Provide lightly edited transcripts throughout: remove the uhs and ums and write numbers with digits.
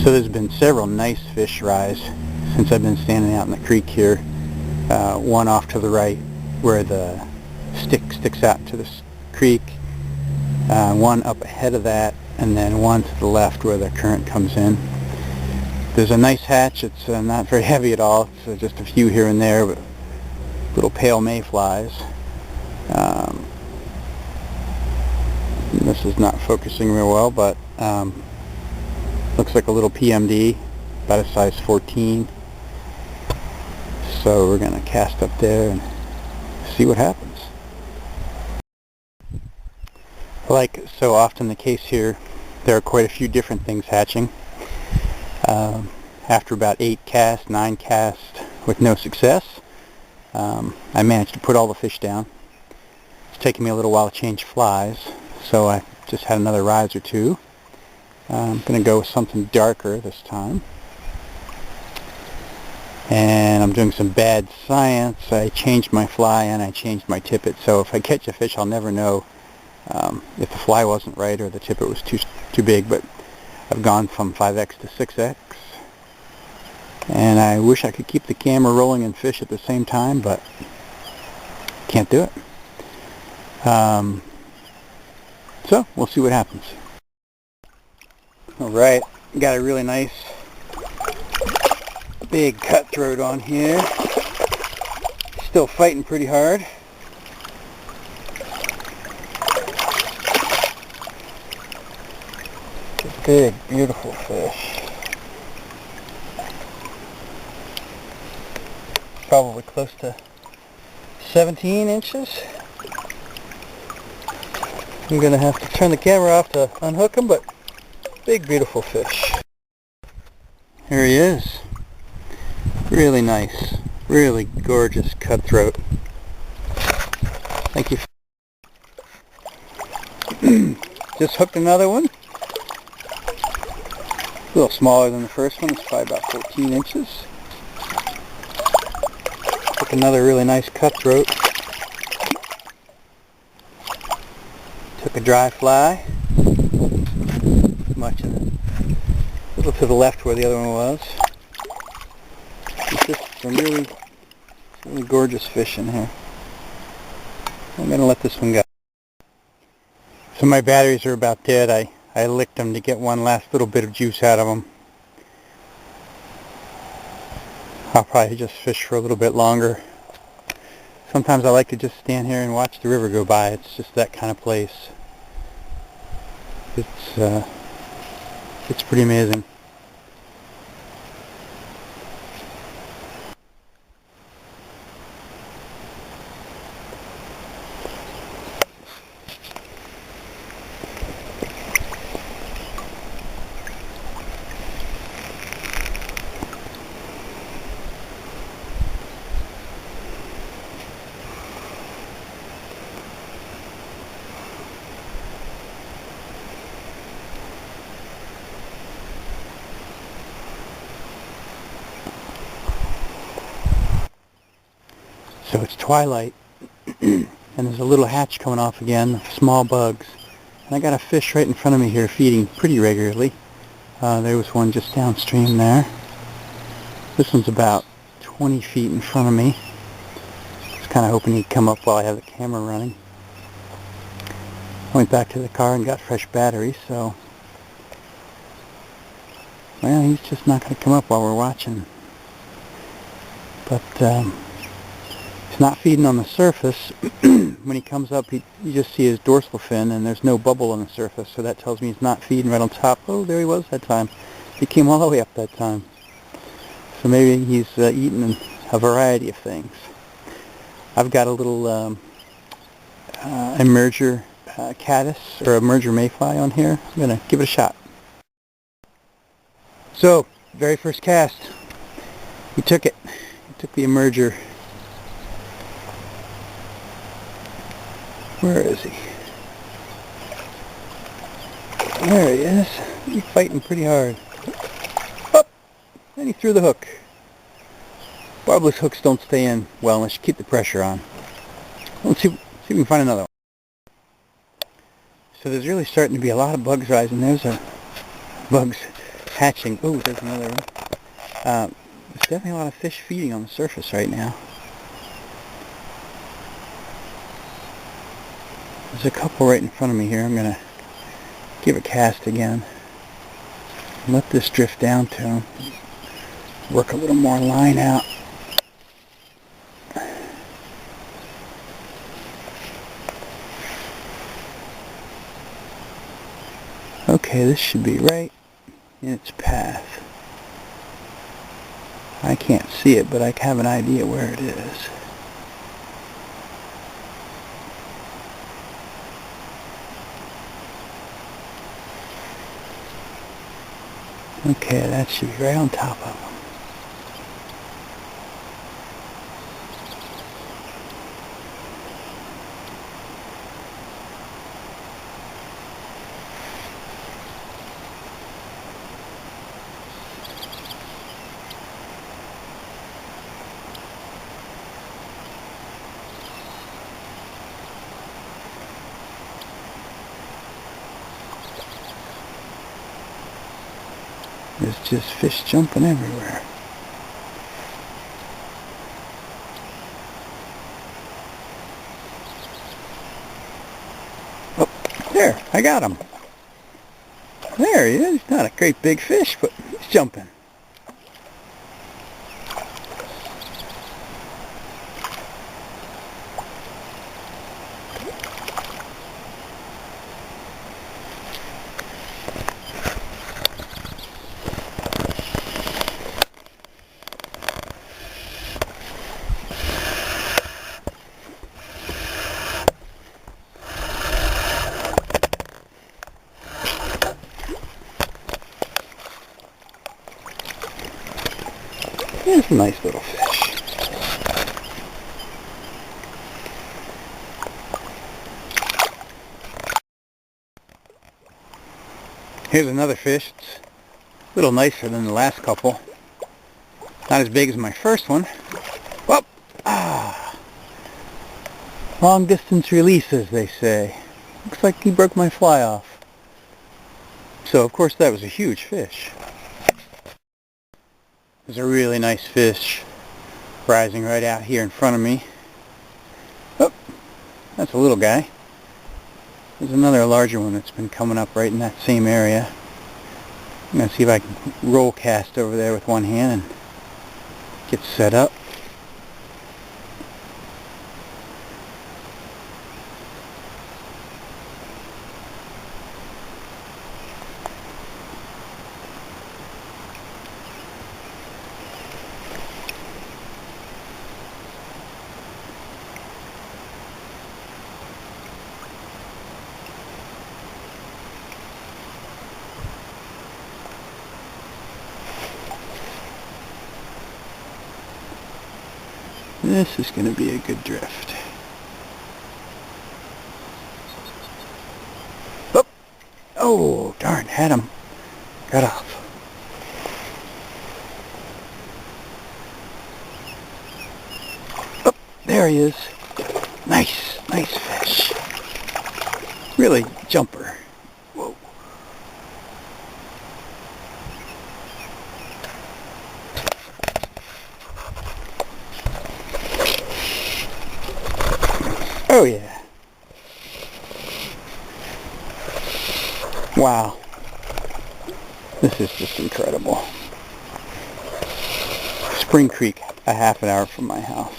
So there's been several nice fish rise since I've been standing out in the creek here. One off to the right where the stick sticks out into the creek, one up ahead of that, and then one to the left where the current comes in. There's a nice hatch. It's not very heavy at all. It's just a few here and there, but little pale mayflies. This is not focusing real well, but looks like a little PMD, about a size 14. So we're going to cast up there and see what happens. Like so often the case here, there are quite a few different things hatching. After about 9 casts with no success, I managed to put all the fish down. It's taken me a little while to change flies, so I just had another rise or two. I'm going to go with something darker this time. And I'm doing some bad science. I changed my fly and I changed my tippet, so if I catch a fish I'll never know if the fly wasn't right or the tippet was too big. But I've gone from 5X to 6X, and I wish I could keep the camera rolling and fish at the same time, but can't do it. So we'll see what happens. Alright, got a really nice big cutthroat on here. Still fighting pretty hard. Big, beautiful fish. Probably close to 17 inches. I'm going to have to turn the camera off to unhook him, but big, beautiful fish. Here he is. Really nice, really gorgeous cutthroat. Thank you. Just hooked another one. A little smaller than the first one. It's probably about 14 inches. Took another really nice cutthroat. Took a dry fly. Much in the, a little to the left where the other one was. It's just some really gorgeous fish in here. I'm going to let this one go. So my batteries are about dead. I licked them to get one last little bit of juice out of them. I'll probably just fish for a little bit longer. Sometimes I like to just stand here and watch the river go by. It's just that kind of place. It's pretty amazing. So it's twilight, and there's a little hatch coming off again, small bugs. And I got a fish right in front of me here feeding pretty regularly. There was one just downstream there. This one's about 20 feet in front of me. I was kind of hoping he'd come up while I have the camera running. I went back to the car and got fresh batteries, so... well, he's just not going to come up while we're watching. But, he's not feeding on the surface. When he comes up, you just see his dorsal fin, and there's no bubble on the surface, so that tells me he's not feeding right on top. Oh, there he was that time. He came all the way up that time. So maybe he's eating a variety of things. I've got a little emerger caddis, or emerger mayfly on here. I'm going to give it a shot. So, very first cast. He took it. He took the emerger. Where is he? There he is. He's fighting pretty hard. Up! And he threw the hook. Barbless hooks don't stay in well unless you keep the pressure on. Let's see if we can find another one. So there's really starting to be a lot of bugs rising. There's bugs hatching. Oh, there's another one. There's definitely a lot of fish feeding on the surface right now. There's a couple right in front of me here. I'm going to give a cast again. Let this drift down to them. Work a little more line out. Okay, this should be right in its path. I can't see it, but I have an idea where it is. Okay, that should be right on top of them. There's just fish jumping everywhere. Oh, there, I got him. There he is. Not a great big fish, but he's jumping. Here's a nice little fish. Here's another fish. It's a little nicer than the last couple. Not as big as my first one. Whoop! Ah! Long distance release, as they say. Looks like he broke my fly off. So, of course, that was a huge fish. There's a really nice fish rising right out here in front of me. Oh, that's a little guy. There's another larger one that's been coming up right in that same area. I'm going to see if I can roll cast over there with one hand and get set up. This is going to be a good drift. Oh, oh darn, had him. Got off. Oh, there he is. Nice, nice fish. Really jumper. Whoa. Oh yeah. Wow. This is just incredible. Spring Creek, a half an hour from my house.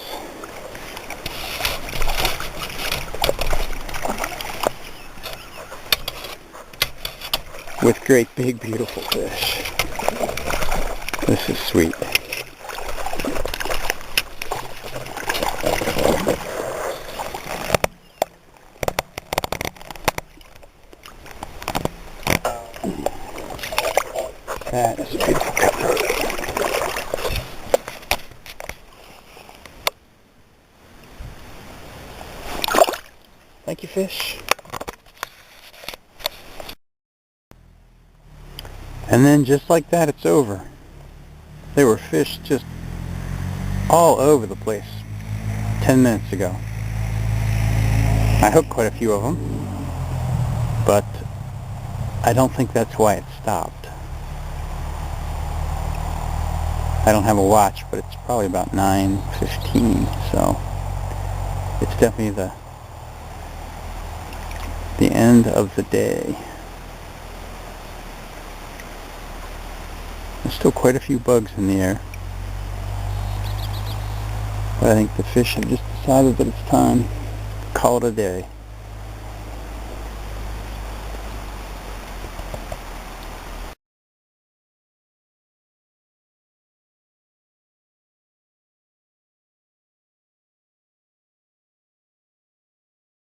With great big beautiful fish. This is sweet. That is a beautiful cutthroat. Thank you, fish. And then just like that, it's over. There were fish just all over the place 10 minutes ago. I hooked quite a few of them, but I don't think that's why it stopped. I don't have a watch, but it's probably about 9:15, so it's definitely the end of the day. There's still quite a few bugs in the air, but I think the fish have just decided that it's time to call it a day.